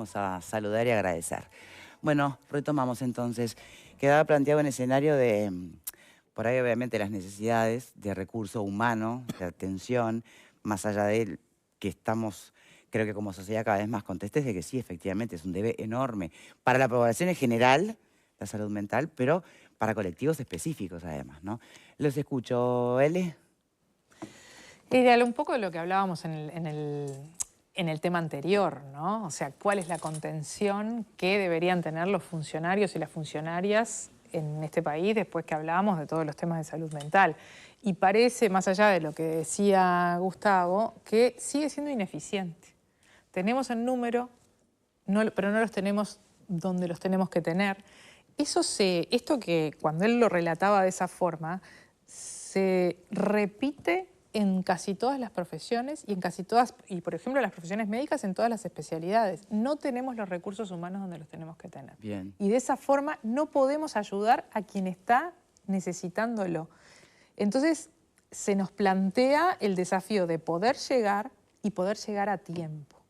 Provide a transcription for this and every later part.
vamos a saludar y agradecer. Bueno, retomamos entonces. Quedaba planteado un escenario de, por ahí obviamente las necesidades de recurso humano, de atención, más allá de que estamos, creo que como sociedad cada vez más contestes de que sí, efectivamente, es un debe enorme para la población en general, la salud mental, pero para colectivos específicos además, ¿no? Los escucho, Ele. Ideal, un poco de lo que hablábamos en el tema anterior, ¿no? O sea, ¿cuál es la contención que deberían tener los funcionarios y las funcionarias en este país después que hablábamos de todos los temas de salud mental? Y parece, más allá de lo que decía Gustavo, que sigue siendo ineficiente. Tenemos el número, pero no los tenemos donde los tenemos que tener. Esto que cuando él lo relataba de esa forma, se repite en casi todas las profesiones y en casi todas, y por ejemplo las profesiones médicas en todas las especialidades. No tenemos los recursos humanos donde los tenemos que tener. Bien. Y de esa forma no podemos ayudar a quien está necesitándolo. Entonces se nos plantea el desafío de poder llegar y poder llegar a tiempo.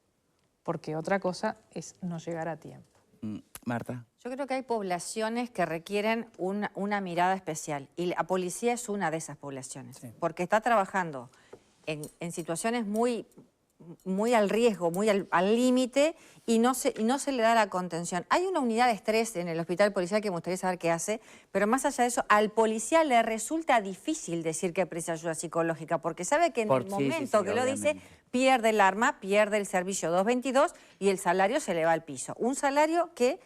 Porque otra cosa es no llegar a tiempo. Marta. Yo creo que hay poblaciones que requieren una mirada especial y la policía es una de esas poblaciones, sí, porque está trabajando en situaciones muy al riesgo, muy al límite y no se le da la contención. Hay una unidad de estrés en el hospital policial que me gustaría saber qué hace, pero más allá de eso, al policía le resulta difícil decir que precisa ayuda psicológica porque sabe que en el momento que lo dice, pierde el arma, pierde el servicio 222 y el salario se le va al piso. Un salario que,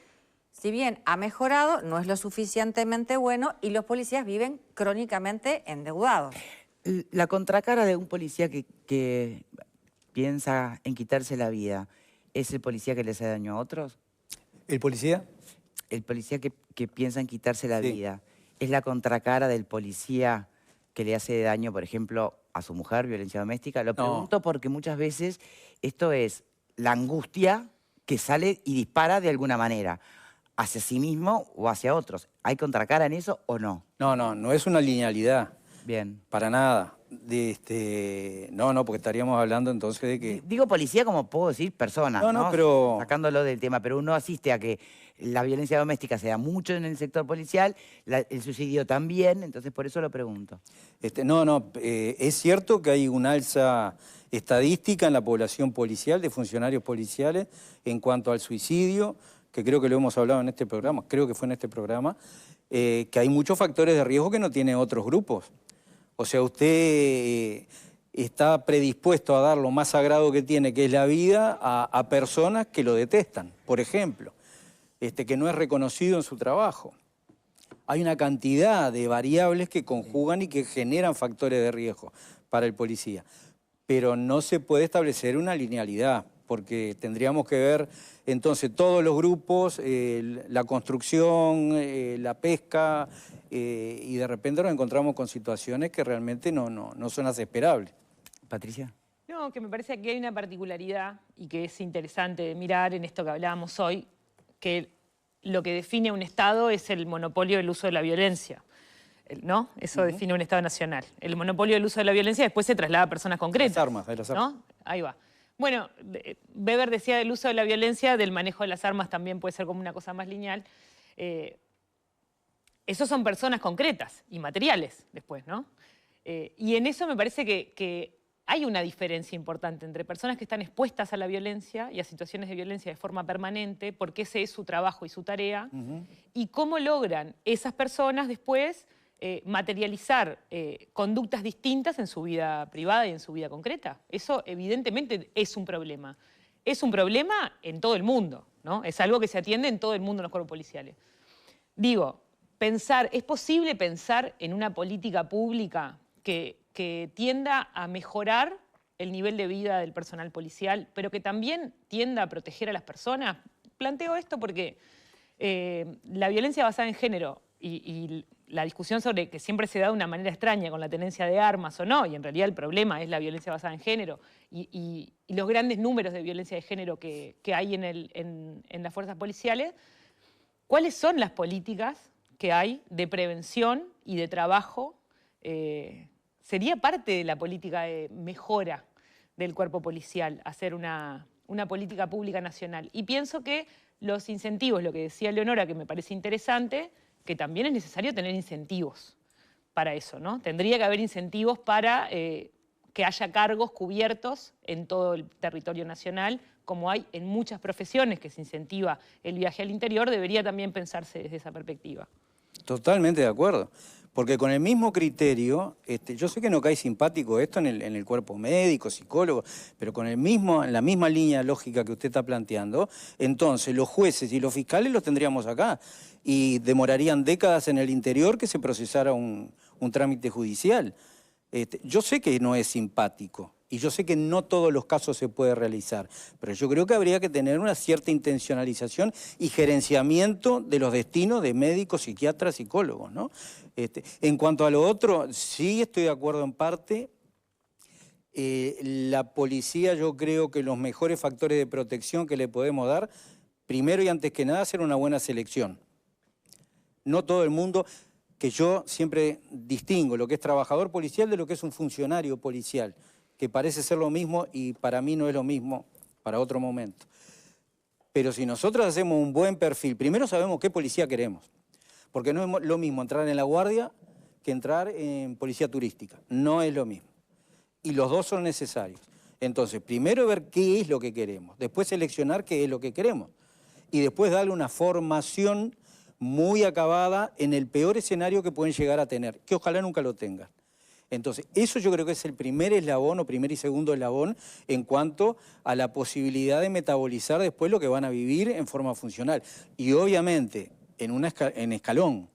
si bien ha mejorado, no es lo suficientemente bueno y los policías viven crónicamente endeudados. La contracara de un policía que piensa en quitarse la vida, ¿es el policía que le hace daño a otros? ¿El policía? El policía que piensa en quitarse la vida, ¿es la contracara del policía que le hace daño, por ejemplo, a su mujer, violencia doméstica? Lo pregunto porque muchas veces esto es la angustia que sale y dispara de alguna manera, hacia sí mismo o hacia otros. ¿Hay contracara en eso o no? No es una linealidad. Bien. Para nada. No, porque estaríamos hablando entonces de que... Digo policía como puedo decir persona, ¿no? Pero... Sacándolo del tema, pero uno asiste a que la violencia doméstica se da mucho en el sector policial, el suicidio también, entonces por eso lo pregunto. Es cierto que hay una alza estadística en la población policial, de funcionarios policiales, en cuanto al suicidio, que creo que lo hemos hablado en este programa, creo que fue en este programa, que hay muchos factores de riesgo que no tienen otros grupos. O sea, usted está predispuesto a dar lo más sagrado que tiene, que es la vida, a personas que lo detestan, por ejemplo, que no es reconocido en su trabajo. Hay una cantidad de variables que conjugan y que generan factores de riesgo para el policía. Pero no se puede establecer una linealidad, porque tendríamos que ver entonces todos los grupos, la construcción, la pesca, y de repente nos encontramos con situaciones que realmente no son esperables. Patricia. No, que me parece que hay una particularidad y que es interesante de mirar en esto que hablábamos hoy, que lo que define un Estado es el monopolio del uso de la violencia, ¿no? Eso define un Estado nacional. El monopolio del uso de la violencia después se traslada a personas concretas. Las armas, ¿no? Ahí va. Bueno, Weber decía del uso de la violencia, del manejo de las armas también puede ser como una cosa más lineal. Esos son personas concretas y materiales después, ¿no? Y en eso me parece que hay una diferencia importante entre personas que están expuestas a la violencia y a situaciones de violencia de forma permanente, porque ese es su trabajo y su tarea, y cómo logran esas personas después materializar conductas distintas en su vida privada y en su vida concreta. Eso evidentemente es un problema. Es un problema en todo el mundo, ¿no? Es algo que se atiende en todo el mundo en los cuerpos policiales. Digo, ¿es posible pensar en una política pública que tienda a mejorar el nivel de vida del personal policial, pero que también tienda a proteger a las personas? Planteo esto porque la violencia basada en género y la discusión sobre que siempre se da de una manera extraña con la tenencia de armas o no, y en realidad el problema es la violencia basada en género y los grandes números de violencia de género que hay en las fuerzas policiales, ¿cuáles son las políticas que hay de prevención y de trabajo? Sería parte de la política de mejora del cuerpo policial hacer una una política pública nacional. Y pienso que los incentivos, lo que decía Leonora, que me parece interesante, que también es necesario tener incentivos para eso, ¿no? Tendría que haber incentivos para que haya cargos cubiertos en todo el territorio nacional, como hay en muchas profesiones que se incentiva el viaje al interior, debería también pensarse desde esa perspectiva. Totalmente de acuerdo. Porque con el mismo criterio, yo sé que no cae simpático esto en el cuerpo médico, psicólogo, pero con en la misma línea lógica que usted está planteando, entonces los jueces y los fiscales los tendríamos acá y demorarían décadas en el interior que se procesara un trámite judicial. Yo sé que no es simpático y yo sé que no todos los casos se puede realizar, pero yo creo que habría que tener una cierta intencionalización y gerenciamiento de los destinos de médicos, psiquiatras, psicólogos, ¿no? En cuanto a lo otro, sí estoy de acuerdo en parte. La policía, yo creo que los mejores factores de protección que le podemos dar, primero y antes que nada, hacer una buena selección. No todo el mundo, que yo siempre distingo lo que es trabajador policial de lo que es un funcionario policial, que parece ser lo mismo y para mí no es lo mismo para otro momento. Pero si nosotros hacemos un buen perfil, primero sabemos qué policía queremos, porque no es lo mismo entrar en la guardia que entrar en policía turística, no es lo mismo. Y los dos son necesarios. Entonces, primero ver qué es lo que queremos, después seleccionar qué es lo que queremos y después darle una formación muy acabada en el peor escenario que pueden llegar a tener, que ojalá nunca lo tengan. Entonces, eso yo creo que es el primer eslabón o primer y segundo eslabón en cuanto a la posibilidad de metabolizar después lo que van a vivir en forma funcional. Y obviamente, en escalón,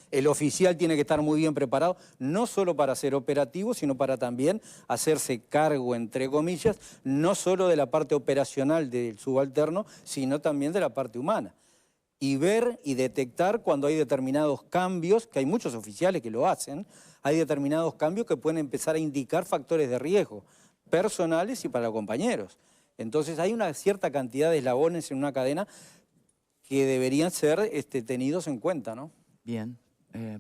el oficial tiene que estar muy bien preparado, no solo para ser operativo, sino para también hacerse cargo, entre comillas, no solo de la parte operacional del subalterno, sino también de la parte humana. Y ver y detectar cuando hay determinados cambios, que hay muchos oficiales que lo hacen, hay determinados cambios que pueden empezar a indicar factores de riesgo, personales y para compañeros. Entonces hay una cierta cantidad de eslabones en una cadena que deberían ser tenidos en cuenta, ¿no? Bien,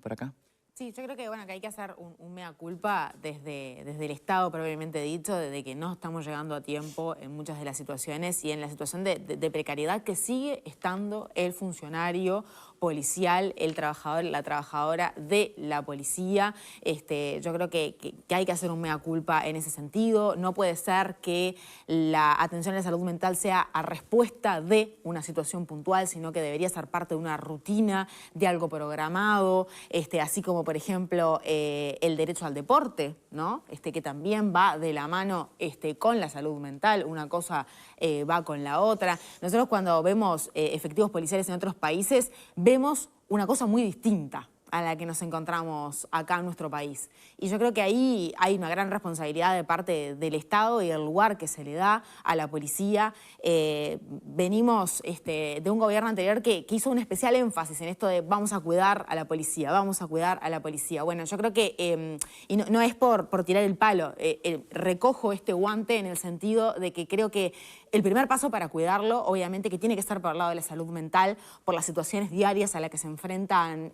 por acá. Sí, yo creo que, bueno, que hay que hacer un mea culpa desde el Estado, propiamente dicho, de que no estamos llegando a tiempo en muchas de las situaciones y en la situación de precariedad que sigue estando el funcionario policial, el trabajador, la trabajadora de la policía. Yo creo que hay que hacer un mea culpa en ese sentido. No puede ser que la atención a la salud mental sea a respuesta de una situación puntual, sino que debería ser parte de una rutina, de algo programado, así como, por ejemplo, el derecho al deporte, ¿no? Que también va de la mano con la salud mental. Una cosa va con la otra. Nosotros cuando vemos efectivos policiales en otros países, vemos una cosa muy distinta a la que nos encontramos acá en nuestro país. Y yo creo que ahí hay una gran responsabilidad de parte del Estado y el lugar que se le da a la policía. Venimos de un gobierno anterior que hizo un especial énfasis en esto de vamos a cuidar a la policía, vamos a cuidar a la policía. Bueno, yo creo que, y no es por tirar el palo, recojo este guante en el sentido de que creo que el primer paso para cuidarlo, obviamente, que tiene que estar por el lado de la salud mental, por las situaciones diarias a las que se enfrentan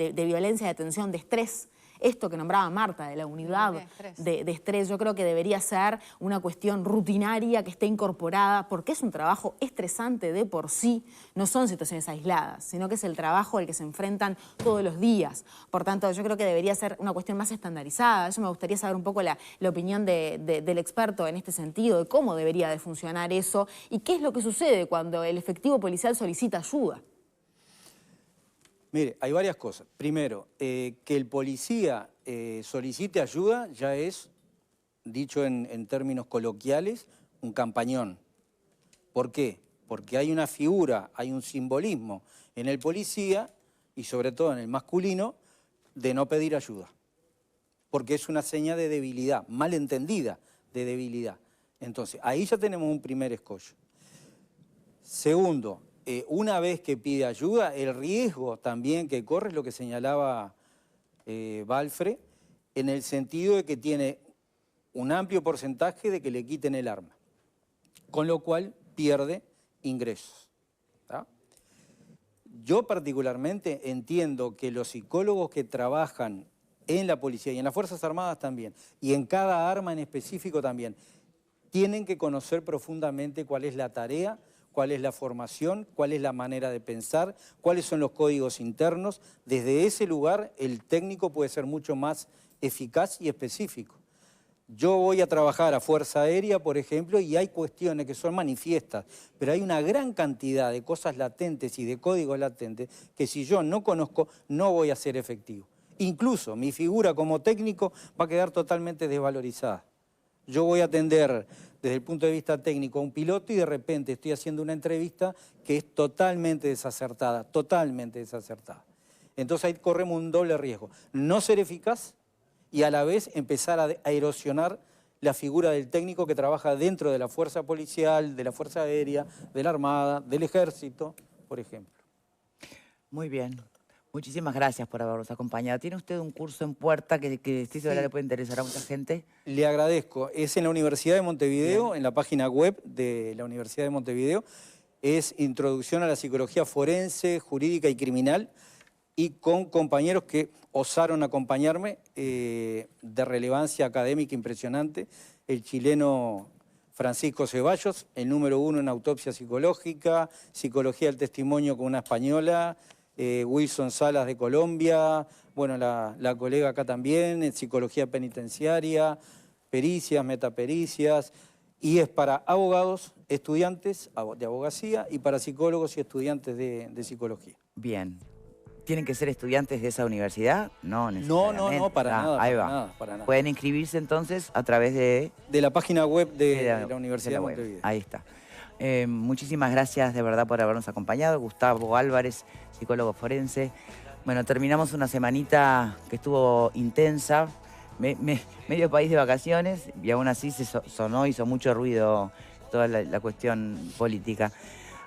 de violencia, de tensión, de estrés. Esto que nombraba Marta, de la unidad de estrés, yo creo que debería ser una cuestión rutinaria que esté incorporada, porque es un trabajo estresante de por sí, no son situaciones aisladas, sino que es el trabajo al que se enfrentan todos los días. Por tanto, yo creo que debería ser una cuestión más estandarizada. Yo me gustaría saber un poco la opinión del experto en este sentido, de cómo debería de funcionar eso y qué es lo que sucede cuando el efectivo policial solicita ayuda. Mire, hay varias cosas. Primero, que el policía solicite ayuda ya es, dicho en términos coloquiales, un campañón. ¿Por qué? Porque hay una figura, hay un simbolismo en el policía, y sobre todo en el masculino, de no pedir ayuda. Porque es una seña de debilidad, mal entendida de debilidad. Entonces, ahí ya tenemos un primer escollo. Segundo, una vez que pide ayuda, el riesgo también que corre es lo que señalaba Balfre, en el sentido de que tiene un amplio porcentaje de que le quiten el arma, con lo cual pierde ingresos. ¿Tá? Yo particularmente entiendo que los psicólogos que trabajan en la policía y en las Fuerzas Armadas también, y en cada arma en específico también, tienen que conocer profundamente cuál es la tarea, cuál es la formación, cuál es la manera de pensar, cuáles son los códigos internos. Desde ese lugar el técnico puede ser mucho más eficaz y específico. Yo voy a trabajar a Fuerza Aérea, por ejemplo, y hay cuestiones que son manifiestas, pero hay una gran cantidad de cosas latentes y de códigos latentes que si yo no conozco, no voy a ser efectivo. Incluso mi figura como técnico va a quedar totalmente desvalorizada. Yo voy a atender desde el punto de vista técnico a un piloto y de repente estoy haciendo una entrevista que es totalmente desacertada, totalmente desacertada. Entonces ahí corremos un doble riesgo. No ser eficaz y a la vez empezar a erosionar la figura del técnico que trabaja dentro de la fuerza policial, de la fuerza aérea, de la armada, del ejército, por ejemplo. Muy bien. Muchísimas gracias por habernos acompañado. ¿Tiene usted un curso en puerta que estoy segura le puede interesar a mucha gente? Le agradezco. Es en la Universidad de Montevideo, Bien. en la página web de la Universidad de Montevideo. Es Introducción a la Psicología Forense, Jurídica y Criminal, y con compañeros que osaron acompañarme, de relevancia académica impresionante. El chileno Francisco Ceballos, el número 1 en autopsia psicológica, psicología del testimonio con una española, Wilson Salas de Colombia, bueno, la colega acá también, en psicología penitenciaria, pericias, metapericias, y es para abogados, estudiantes de abogacía y para psicólogos y estudiantes de psicología. Bien. ¿Tienen que ser estudiantes de esa universidad? No, necesariamente. No, para nada, Ahí para va. nada, para nada. Pueden inscribirse entonces a través de la página web de la de Universidad la de web. Montevideo. Ahí está. Muchísimas gracias de verdad por habernos acompañado. Gustavo Álvarez, psicólogo forense. Bueno, terminamos una semanita que estuvo intensa, medio país de vacaciones, y aún así se hizo mucho ruido toda la cuestión política.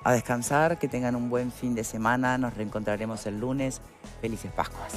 A descansar, que tengan un buen fin de semana, nos reencontraremos el lunes. Felices Pascuas.